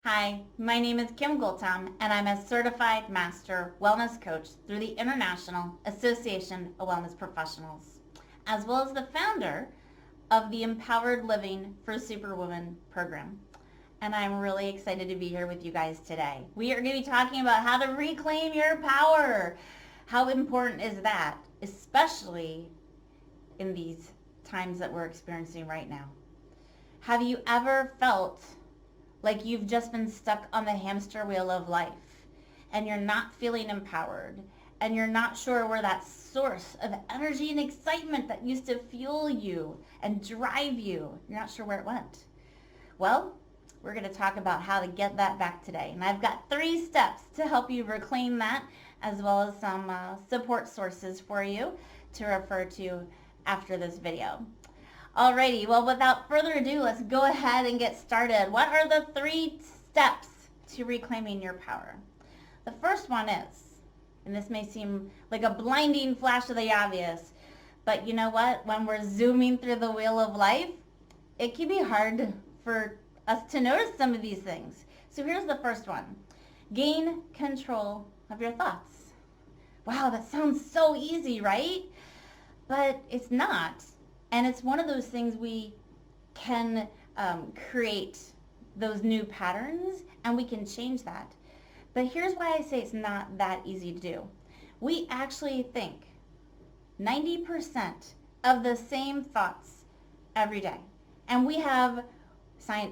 Hi, my name is Kim Goeltom, and I'm a certified master wellness coach through the International Association of Wellness Professionals, as well as the founder of the Empowered Living for Superwomen Program. And I'm really excited to be here with you guys today. We are going to be talking about how to reclaim your power. How important is that, especially in these times that we're experiencing right now? Have you ever felt like you've just been stuck on the hamster wheel of life and you're not feeling empowered and you're not sure where that source of energy and excitement that used to fuel you and drive you, you're not sure where it went? Well, we're going to talk about how to get that back today. And I've got 3 steps to help you reclaim that, as well as some support sources for you to refer to after this video. Alrighty, well, without further ado, let's go ahead and get started. What are the 3 steps to reclaiming your power? The first one is, and this may seem like a blinding flash of the obvious, but you know what? When we're zooming through the wheel of life, it can be hard for us to notice some of these things. So here's the first one. Gain control of your thoughts. Wow, that sounds so easy, right? But it's not. And it's one of those things we can create those new patterns, and we can change that. But here's why I say it's not that easy to do. We actually think 90% of the same thoughts every day. And we have,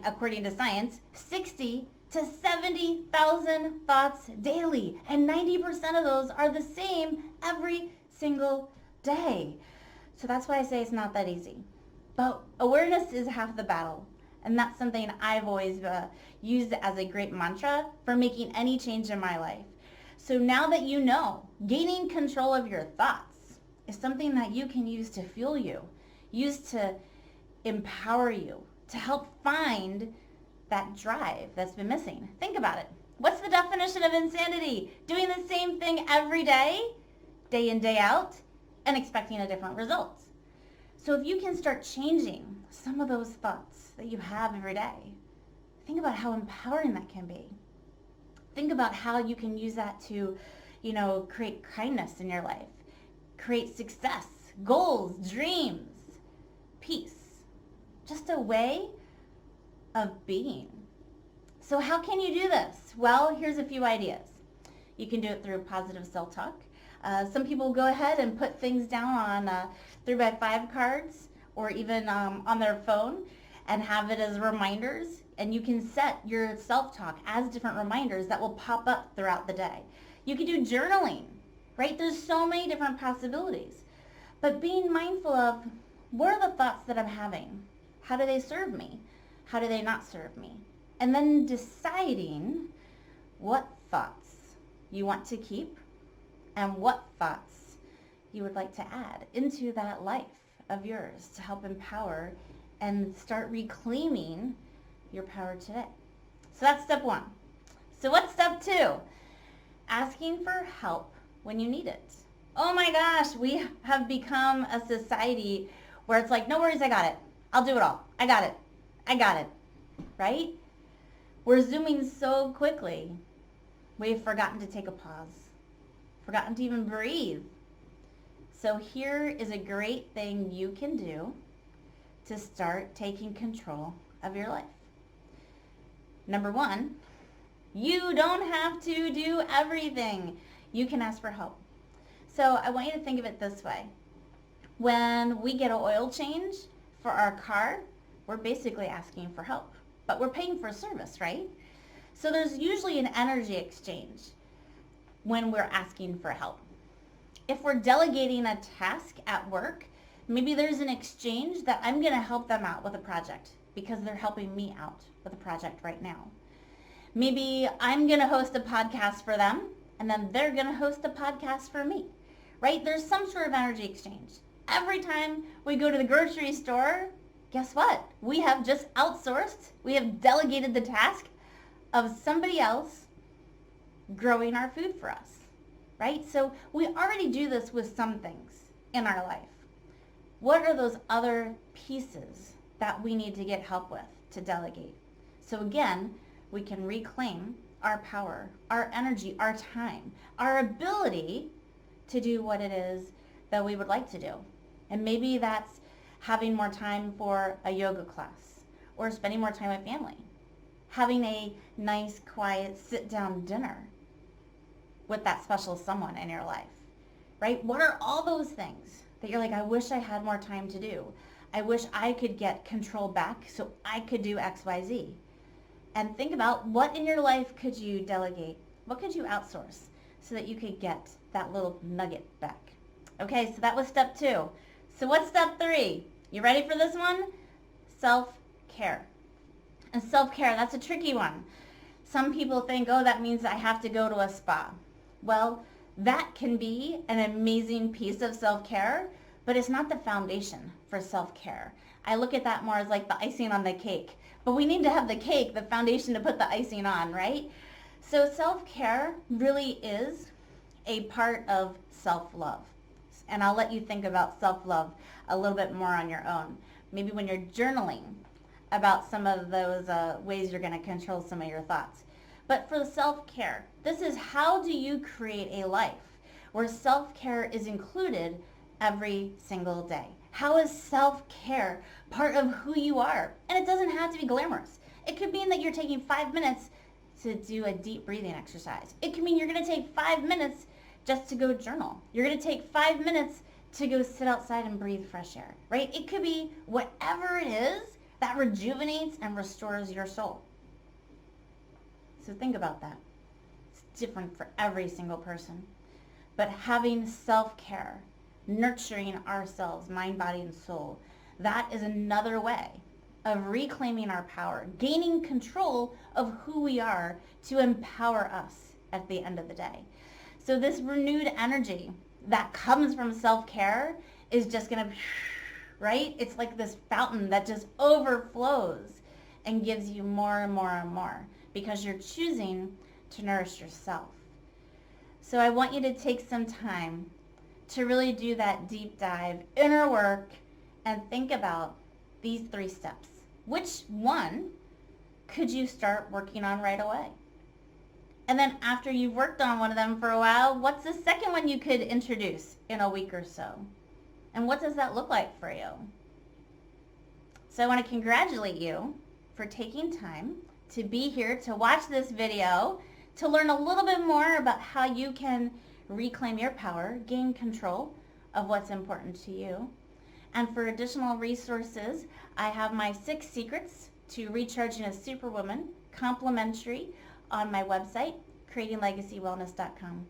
according to science, 60 to 70,000 thoughts daily. And 90% of those are the same every single day. So that's why I say it's not that easy. But awareness is half the battle. And that's something I've always used as a great mantra for making any change in my life. So now that you know, gaining control of your thoughts is something that you can use to fuel you, use to empower you, to help find that drive that's been missing. Think about it. What's the definition of insanity? Doing the same thing every day in, day out, and expecting a different result. So if you can start changing some of those thoughts that you have every day, think about how empowering that can be. Think about how you can use that to, create kindness in your life, create success, goals, dreams, peace, just a way of being. So how can you do this? Well, here's a few ideas. You can do it through positive self-talk. Some people go ahead and put things down on 3x5 cards or even on their phone and have it as reminders. And you can set your self-talk as different reminders that will pop up throughout the day. You can do journaling, right? There's so many different possibilities. But being mindful of, what are the thoughts that I'm having? How do they serve me? How do they not serve me? And then deciding what thoughts you want to keep and what thoughts you would like to add into that life of yours to help empower and start reclaiming your power today. So that's step 1. So what's step 2? Asking for help when you need it. Oh my gosh, we have become a society where it's like, no worries, I got it. I'll do it all. I got it. Right? We're zooming so quickly. We've forgotten to take a pause. Forgotten to even breathe. So here is a great thing you can do to start taking control of your life. Number 1, you don't have to do everything. You can ask for help. So I want you to think of it this way. When we get an oil change for our car, we're basically asking for help. But we're paying for a service, right? So there's usually an energy exchange when we're asking for help. If we're delegating a task at work, maybe there's an exchange that I'm going to help them out with a project because they're helping me out with a project right now. Maybe I'm going to host a podcast for them and then they're going to host a podcast for me, right? There's some sort of energy exchange. Every time we go to the grocery store, guess what? We have just outsourced, we have delegated the task of somebody else growing our food for us, right? So we already do this with some things in our life. What are those other pieces that we need to get help with to delegate? So again, we can reclaim our power, our energy, our time, our ability to do what it is that we would like to do. And maybe that's having more time for a yoga class or spending more time with family, having a nice, quiet, sit-down dinner with that special someone in your life, right? What are all those things that you're like, I wish I had more time to do. I wish I could get control back so I could do X, Y, Z. And think about what in your life could you delegate? What could you outsource so that you could get that little nugget back? Okay, so that was step 2. So what's step 3? You ready for this one? Self-care. And self-care, that's a tricky one. Some people think, oh, that means I have to go to a spa. Well, that can be an amazing piece of self-care, but it's not the foundation for self-care. I look at that more as like the icing on the cake. But we need to have the cake, the foundation to put the icing on, right? So self-care really is a part of self-love. And I'll let you think about self-love a little bit more on your own. Maybe when you're journaling about some of those ways you're going to control some of your thoughts. But for the self-care, this is how do you create a life where self-care is included every single day? How is self-care part of who you are? And it doesn't have to be glamorous. It could mean that you're taking 5 minutes to do a deep breathing exercise. It could mean you're going to take 5 minutes just to go journal. You're going to take 5 minutes to go sit outside and breathe fresh air, right? It could be whatever it is that rejuvenates and restores your soul. So think about that. It's different for every single person. But having self-care, nurturing ourselves, mind, body, and soul, that is another way of reclaiming our power, gaining control of who we are to empower us at the end of the day. So this renewed energy that comes from self-care is just going to, right? It's like this fountain that just overflows and gives you more and more and more because you're choosing to nourish yourself. So I want you to take some time to really do that deep dive, inner work, and think about these 3 steps. Which one could you start working on right away? And then after you've worked on one of them for a while, what's the second one you could introduce in a week or so? And what does that look like for you? So I want to congratulate you for taking time to be here to watch this video, to learn a little bit more about how you can reclaim your power, gain control of what's important to you. And for additional resources, I have my 6 secrets to recharging a superwoman, complimentary, on my website, creatinglegacywellness.com.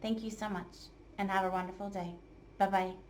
Thank you so much, and have a wonderful day. Bye-bye.